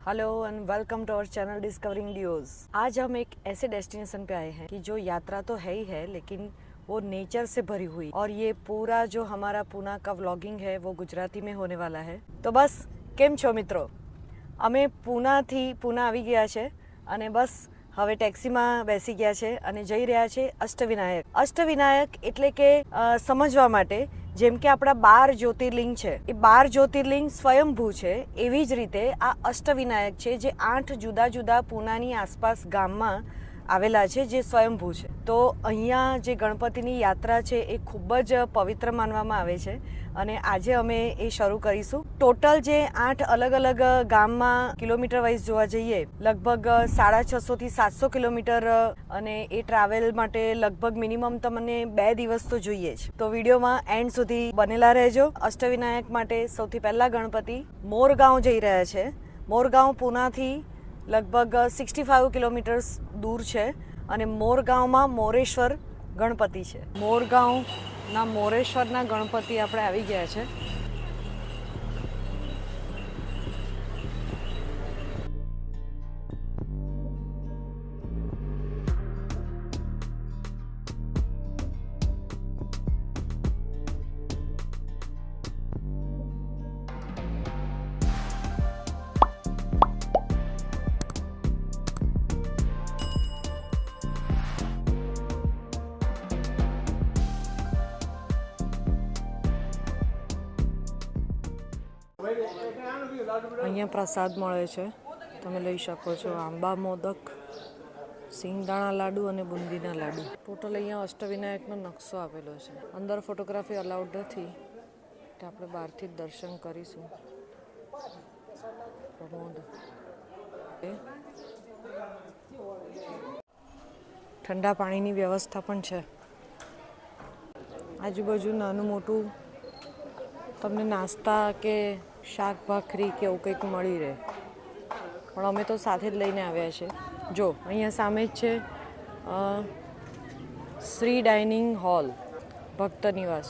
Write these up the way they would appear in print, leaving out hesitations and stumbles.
Hello and welcome to our channel discovering डियोज। आज हम एक ऐसे डेस्टिनेशन पे आए हैं कि जो यात्रा तो है ही है, लेकिन वो नेचर से भरी हुई। और ये पूरा जो हमारा पूना का व्लॉगिंग है वो गुजराती में होने वाला है। तो बस કેમ છો મિત્રો? અમે પૂનાથી પૂના આવી ગયા છે અને બસ હવે ટેક્સીમાં બેસી ગયા છે અને જઈ રહ્યા છે અષ્ટવિનાયક. અષ્ટવિનાયક એટલે કે સમજવા માટે જેમ કે આપણા 12 જ્યોતિર્લિંગ છે, એ 12 જ્યોતિર્લિંગ સ્વયંભૂ છે, એવી જ રીતે આ અષ્ટવિનાયક છે જે 8 જુદા જુદા પૂનાની આસપાસ ગામમાં આવેલા છે જે સ્વયંભૂ છે. તો અહીંયા જે ગણપતિની યાત્રા છે એ ખૂબ જ પવિત્ર માનવામાં આવે છે અને આજે અમે એ શરૂ કરીશું. ટોટલ જે 8 અલગ અલગ ગામમાં કિલોમીટર વાઇઝ જોવા જઈએ લગભગ 650 થી 700 કિલોમીટર અને એ ટ્રાવેલ માટે લગભગ મિનિમમ તમને 2 દિવસ તો જોઈએ જ. તો વિડીયોમાં એન્ડ સુધી બનેલા રહેજો. અષ્ટવિનાયક માટે સૌથી પહેલા ગણપતિ મોરગાંવ જઈ રહ્યા છે. મોરગાંવ પૂનાથી લગભગ 65 કિલોમીટર્સ દૂર છે અને મોરગાંવમાં મોરેશ્વર ગણપતિ છે. મોરગાંવના મોરેશ્વરના ગણપતિ આપણે આવી ગયા છે. અહીંયા પ્રસાદ મળે છે, તમે લઈ શકો છો. આંબા મોદક, સિંગદાણા લાડુ અને બુંદીના લાડુ. ટોટલ અહીંયા અષ્ટવિનાયકનો નકશો આપેલો છે. અંદર ફોટોગ્રાફી અલાઉડ નથી, તો આપણે બહારથી જ દર્શન કરીશું. પ્રમોદ ઠંડા પાણીની વ્યવસ્થા પણ છે. આજુબાજુ નાનું મોટું તમને નાસ્તા કે શાક ભાખરી કે એવું કંઈક મળી રહે, પણ અમે તો સાથે જ લઈને આવ્યા છે. જો અહીંયા સામે જ છે શ્રી ડાઇનિંગ હોલ, ભક્ત નિવાસ.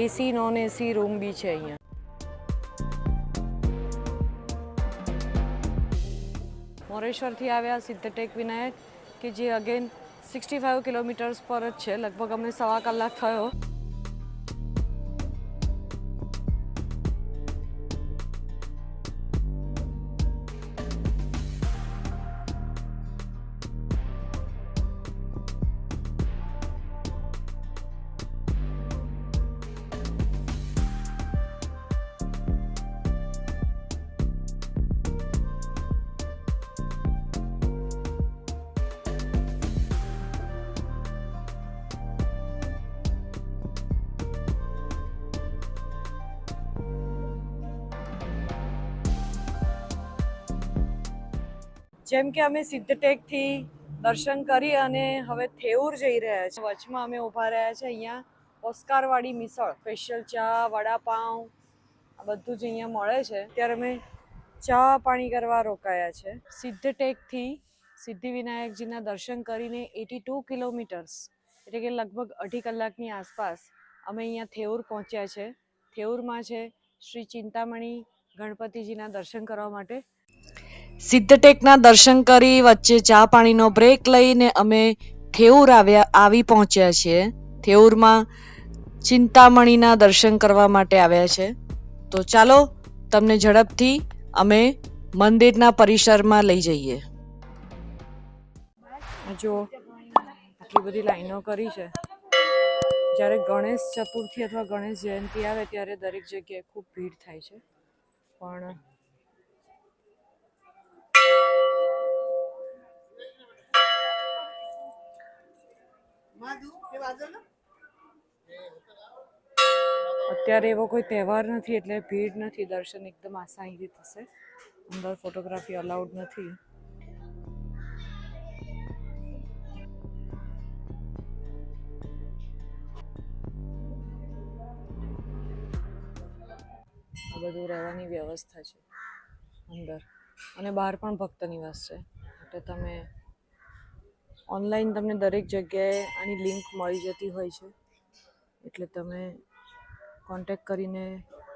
એસી નોન એસી રૂમ બી છે અહીંયા. મોરેશ્વરથી આવ્યા સિદ્ધટેક વિનાયક કે જે અગેન 65 કિલોમીટર્સ પર જ છે. લગભગ અમને 1.25 કલાક થયો. જેમ કે અમે સિદ્ધટેકથી દર્શન કરી અને હવે થેઉર જઈ રહ્યા છીએ. વચમાં અમે ઊભા રહ્યા છે. અહીંયા ઓસ્કારવાળી મિસળ, સ્પેશિયલ ચા, વડાપાઉં આ બધું જ અહીંયા મળે છે. ત્યારે અમે ચા પાણી કરવા રોકાયા છે. સિદ્ધટેકથી સિદ્ધિવિનાયકજીના દર્શન કરીને 82 કિલોમીટર્સ એટલે કે લગભગ 2.5 કલાકની આસપાસ અમે અહીંયા થેઉર પહોંચ્યા છે. થેઉરમાં છે શ્રી ચિંતામણી ગણપતિજીના દર્શન કરવા માટે. સિદ્ધટેકના દર્શન કરી વચ્ચે ચા પાણીનો બ્રેક લઈને અમે થેઉર આવી પહોંચ્યા છીએ. થેઉરમાં ચિંતામણીના દર્શન કરવા માટે આવ્યા છે. તો ચાલો તમને ઝડપથી અમે મંદિરના પરિસરમાં લઈ જઈએ. જો આટલી બધી લાઈનો કરી છે. જ્યારે ગણેશ ચતુર્થી અથવા ગણેશ જયંતિ આવે ત્યારે દરેક જગ્યાએ ખૂબ ભીડ થાય છે, પણ અત્યારે એવો કોઈ તહેવાર નથી એટલે ભીડ નથી. દર્શન એકદમ આસાનીથી થશે. અંદર ફોટોગ્રાફી અલાઉડ નથી. આ બધું રહેવાની વ્યવસ્થા છે અંદર, અને બહાર પણ ભક્ત નિવાસ છે. એટલે તમે ઓનલાઈન તમને દરેક જગ્યાએ આની લિંક મળી જતી હોય છે, એટલે તમે કોન્ટેક્ટ કરીને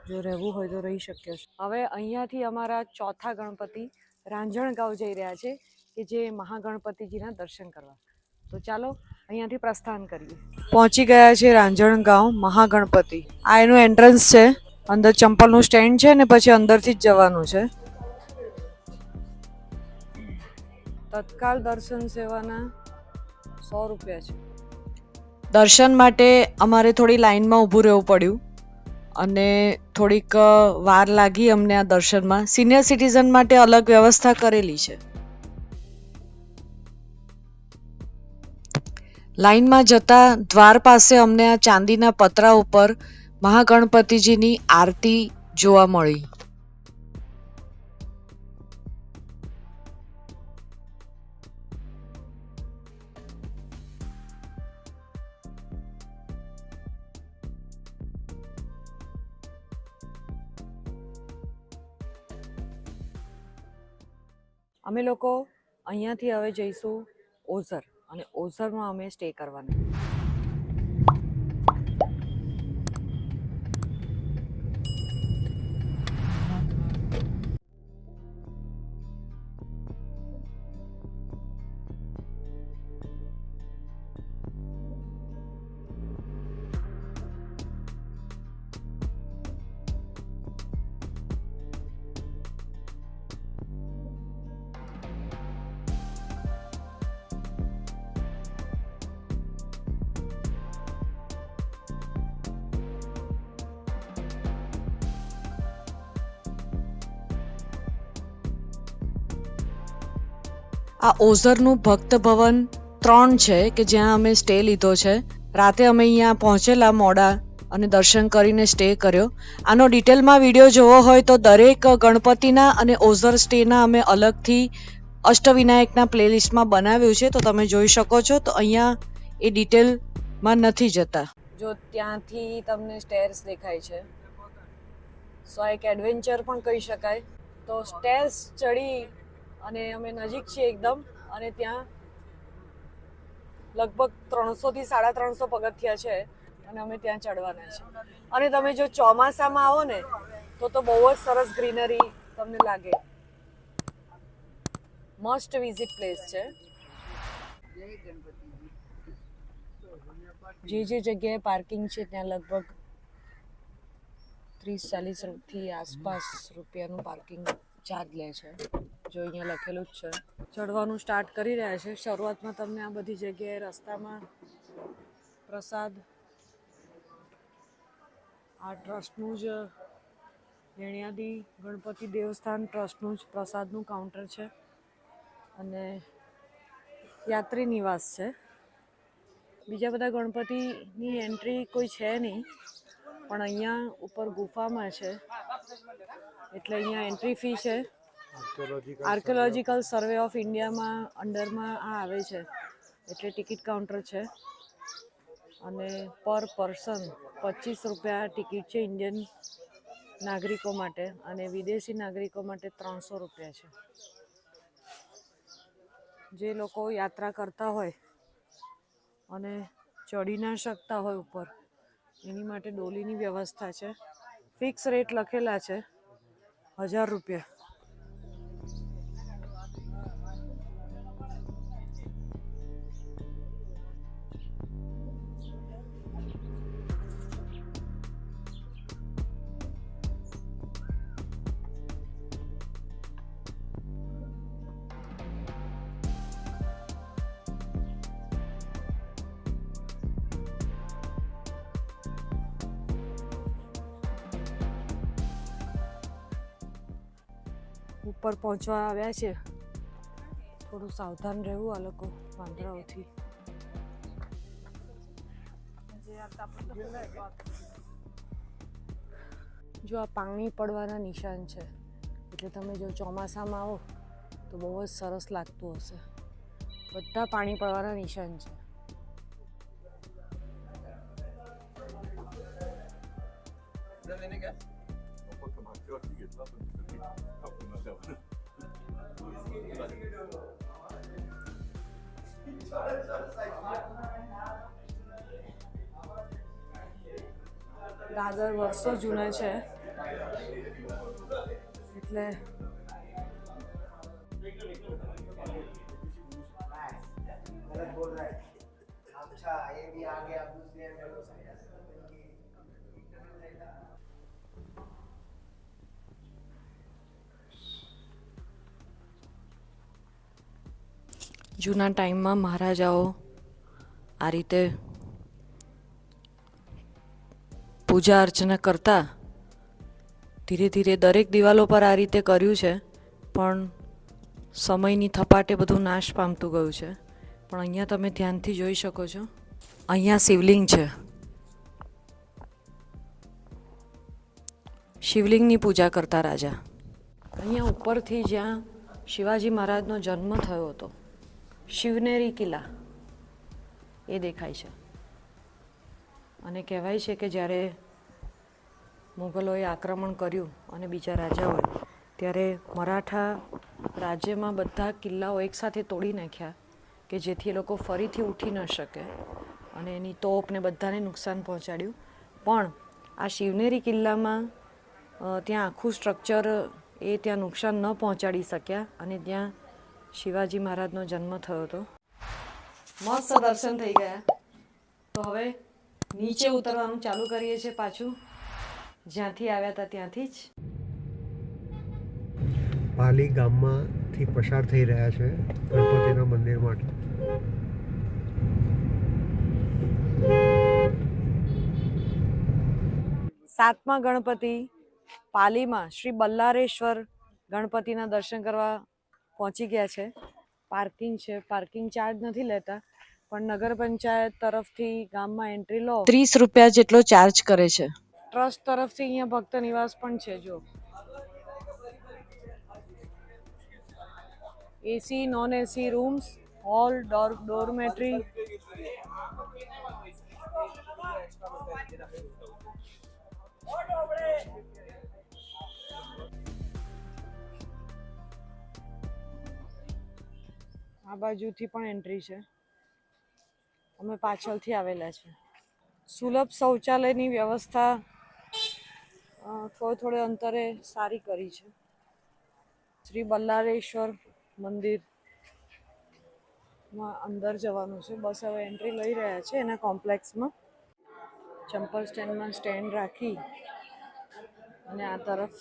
જો રહેવું હોય તો રહી શક્ય છે. હવે અહીંયાથી અમારા ચોથા ગણપતિ રાંજણગાંવ જઈ રહ્યા છે કે જે મહાગણપતિજીના દર્શન કરવા. તો ચાલો અહીંયાથી પ્રસ્થાન કરીએ. પહોંચી ગયા છે રાંજણગાંવ મહાગણપતિ. આ એનું એન્ટ્રન્સ છે. અંદર ચંપલનું સ્ટેન્ડ છે ને પછી અંદરથી જ જવાનું છે. તત્કાલ દર્શન સેવાના 100 રૂપિયા છે. દર્શન માટે અમારે થોડી લાઈનમાં ઊભું રહેવું પડ્યું અને થોડીક વાર લાગી અમને આ દર્શનમાં. સિનિયર સિટીઝન માટે અલગ વ્યવસ્થા કરેલી છે. લાઈનમાં જતા દ્વાર પાસે અમને આ ચાંદીના પતરા ઉપર મહાગણપતિજીની આરતી જોવા મળી. અમે લોકો અહીંયાથી હવે જઈશું ઓઝર અને ઓઝરમાં અમે સ્ટે કરવાના. આ ઓઝરનું ભક્ત ભવન 3 છે કે જ્યાં અમે સ્ટે લીધો છે. રાતે અમે અહીંયા પહોંચેલા મોડા અને દર્શન કરીને સ્ટે કર્યો. આનો ડિટેલમાં વિડીયો જોવો હોય તો દરેક ગણપતિના અને ઓઝર સ્ટેના અમે અલગથી અષ્ટવિનાયકના પ્લેલિસ્ટમાં બનાવ્યું છે, તો તમે જોઈ શકો છો. તો અહીંયા એ ડિટેલમાં નથી જતા. જો ત્યાંથી તમને સ્ટેર્સ દેખાય છે, સો એક એડવેન્ચર પણ કહી શકાય. તો સ્ટેર્સ ચડી અને અમે નજીક છીએ એકદમ, અને ત્યાં લગભગ 300 થી 350 પગથિયા છે અને અમે ત્યાં ચડવાના છે. અને તમે જો ચોમાસામાં આવો ને તો બહુ જ સરસ ગ્રીનરી તમને લાગે. મસ્ટ વિઝિટ પ્લેસ છે. જે જગ્યાએ પાર્કિંગ છે ત્યાં લગભગ 30-40 થી આસપાસ રૂપિયાનું પાર્કિંગ ચાર્જ લે છે. જો અહીંયા લખેલું જ છે. ચડવાનું સ્ટાર્ટ કરી રહ્યા છે. શરૂઆતમાં તમને આ બધી જગ્યાએ રસ્તામાં પ્રસાદ, આ ટ્રસ્ટનું જ વેણિયાદી ગણપતિ દેવસ્થાન ટ્રસ્ટનું જ પ્રસાદનું કાઉન્ટર છે અને યાત્રી નિવાસ છે. બીજા બધા ગણપતિની એન્ટ્રી કોઈ છે નહીં, પણ અહીંયા ઉપર ગુફામાં છે એટલે અહીંયા એન્ટ્રી ફી છે. આર્કિયોલોજીકલ સર્વે ઓફ ઇન્ડિયામાં અંડરમાં આ આવે છે એટલે ટિકિટ કાઉન્ટર છે અને પર પર્સન 25 રૂપિયા ટિકિટ છે ઇન્ડિયન નાગરિકો માટે, અને વિદેશી નાગરિકો માટે 300 રૂપિયા છે. જે લોકો યાત્રા કરતા હોય અને ચડી ના શકતા હોય ઉપર, એની માટે ડોલીની વ્યવસ્થા છે. ફિક્સ રેટ લખેલા છે 1000 રૂપિયા. ઉપર પહોંચવા આવ્યા છે. થોડું સાવધાન રહેવું આ લોકો વાંદરાઓથી. જો આ પાણી પડવાના નિશાન છે એટલે તમે જો ચોમાસામાં આવો તો બહુ જ સરસ લાગતું હશે. બધા પાણી પડવાના નિશાન છે. દાદર વર્ષો જૂના છે એટલે જૂના ટાઈમમાં મહારાજાઓ આ રીતે પૂજા અર્ચના કરતા. ધીરે ધીરે દરેક દિવાલો પર આ રીતે કર્યું છે, પણ સમયની થપાટે બધું નાશ પામતું ગયું છે. પણ અહીંયા તમે ધ્યાનથી જોઈ શકો છો, અહીંયા શિવલિંગ છે. શિવલિંગની પૂજા કરતા રાજા. અહીંયા ઉપરથી જ્યાં શિવાજી મહારાજનો જન્મ થયો હતો, શિવનેરી કિલ્લા એ દેખાય છે. અને કહેવાય છે કે જ્યારે મુગલોએ આક્રમણ કર્યું અને બીજા રાજાઓએ, ત્યારે મરાઠા રાજ્યમાં બધા કિલ્લાઓ એકસાથે તોડી નાખ્યા કે જેથી એ લોકો ફરીથી ઉઠી ન શકે, અને એની તોપને બધાને નુકસાન પહોંચાડ્યું. પણ આ શિવનેરી કિલ્લામાં ત્યાં આખું સ્ટ્રક્ચર એ ત્યાં નુકસાન ન પહોંચાડી શક્યા, અને ત્યાં શિવાજી મહારાજનો જન્મ થયો હતો. મસ્ત દર્શન થઈ ગયા. તો હવે નીચે ઉતરવાનું ચાલુ કરીએ છીએ પાછું, જ્યાંથી આવ્યા હતા ત્યાંથી જ. પાલી ગામમાંથી પસાર થઈ રહ્યા છે ગણપતિના મંદિર માટે. સાતમા ગણપતિ પાલીમાં શ્રી બલ્લારેશ્વર ગણપતિના દર્શન કરવા પહોંચી ગયા છે. પાર્કિંગ છે, પાર્કિંગ ચાર્જ નથી લેતા, પણ નગર પંચાયત તરફથી ગામમાં એન્ટ્રી લો 30 રૂપિયા જેટલો ચાર્જ કરે છે. ટ્રસ્ટ તરફથી અહીંયા ભક્ત નિવાસ પણ છે. જો AC non AC rooms, hall, dormitory. આ બાજુથી પણ એન્ટ્રી છે. અમે પાછળથી આવેલા છે. સુલભ શૌચાલયની વ્યવસ્થા થોડે અંતરે સારી કરી છે. શ્રી બલ્લારેશ્વર મંદિરમાં અંદર જવાનું છે. બસ હવે એન્ટ્રી લઈ રહ્યા છે એના કોમ્પ્લેક્સમાં. ચંપલ સ્ટેન્ડમાં સ્ટેન્ડ રાખી અને આ તરફ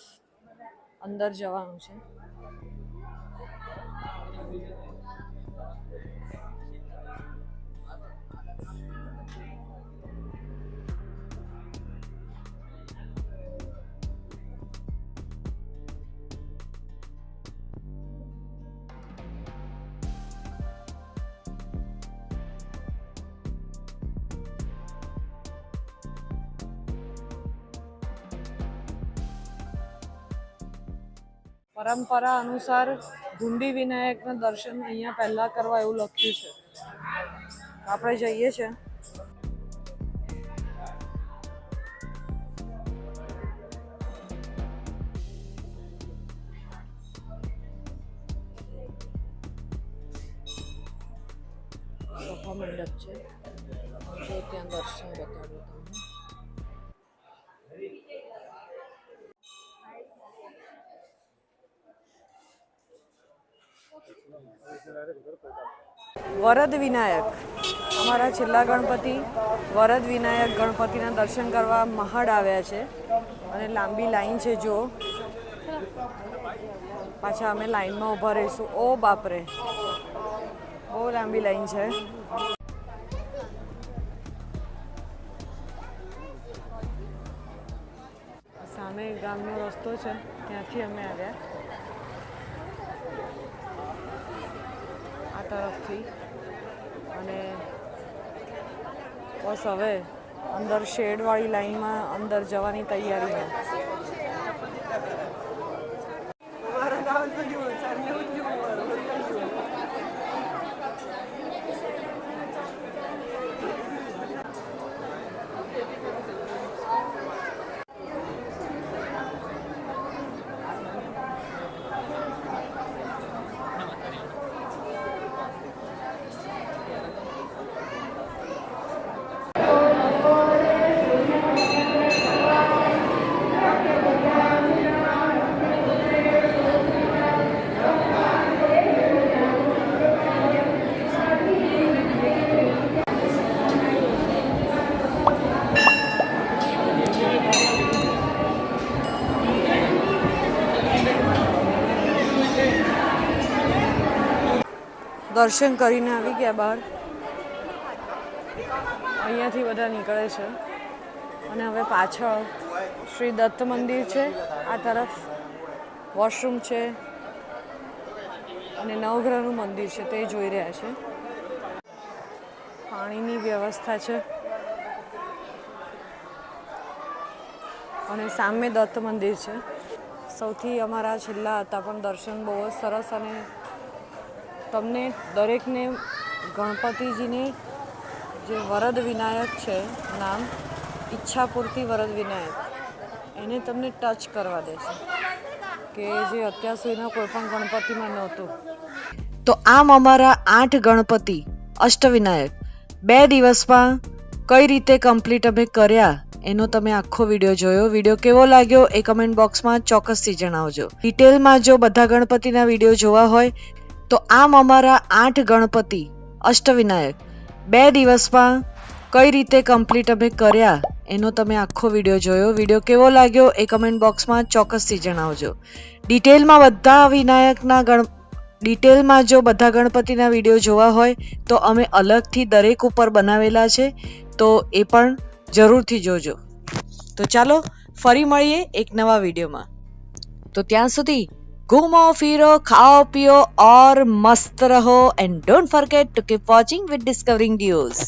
અંદર જવાનું છે. પરંપરા અનુસાર ગુંડી વિનાયકના દર્શન અહીંયા પહેલા કરવા એવું લખ્યું છે. આપણે જઈએ છીએ. સભા મંડપ છે, જો ત્યાં દર્શન બતાડું તમને. વરદ વિનાયક, અમારા છેલ્લા ગણપતિ વરદ વિનાયક ગણપતિના દર્શન કરવા મહાડ આવ્યા છે, અને લાંબી લાઈન છે. જો પાછા અમે લાઈનમાં ઊભા રહીશું. ઓ બાપરે, બહુ લાંબી લાઈન છે. સામે ગામનો રસ્તો છે, ત્યાંથી અમે આવ્યા આ તરફથી. અને બસ હવે અંદર શેડવાળી લાઈનમાં અંદર જવાની તૈયારીમાં. દર્શન કરીને આવી ગયા બહાર. અહીંયાથી બધા નીકળે છે અને હવે પાછળ શ્રી દત્ત મંદિર છે, આ તરફ વોશરૂમ છે અને નવગ્રહનું મંદિર છે તે જોઈ રહ્યા છે. પાણીની વ્યવસ્થા છે અને સામે દત્ત મંદિર છે. સૌથી અમારા છેલ્લા હતા પણ દર્શન બહુ જ સરસ અને તમને દરેકને ગણપતિજીની જે વરદ વિનાયક છે નામ, ઈચ્છાપૂર્તિ વરદ વિનાયક, એને તમને ટચ કરવા દેશે કે જે અત્યાર સુધીના કોઈ પણ ગણપતિમાં નહોતું. તો આમ અમારા 8 ગણપતિ અષ્ટવિનાયક 2 દિવસમાં કઈ રીતે કમ્પ્લીટ અમે કર્યા એનો તમે આખો વિડીયો જોયો. વિડીયો કેવો લાગ્યો એ કમેન્ટ બોક્સમાં ચોક્કસથી જણાવજો. ડિટેલમાં જો બધા ગણપતિના વિડીયો જોવા હોય તો આમ અમારા 8 ગણપતિ અષ્ટવિનાયક 2 દિવસમાં કઈ રીતે કમ્પ્લીટ અમે કર્યા એનો તમે આખો વિડીયો જોયો. વિડીયો કેવો લાગ્યો એ કમેન્ટ બોક્સમાં ચોક્કસથી જણાવજો. ડિટેલમાં જો બધા ગણપતિના વિડીયો જોવા હોય તો અમે અલગથી દરેક ઉપર બનાવેલા છે, તો એ પણ જરૂરથી જોજો. તો ચાલો ફરી મળીએ એક નવા વિડીયોમાં. તો ત્યાં સુધી ઘૂમો ફિરો, ખાઓ પીઓ और मस्त रहो and don't forget to keep watching with Discovering Duos.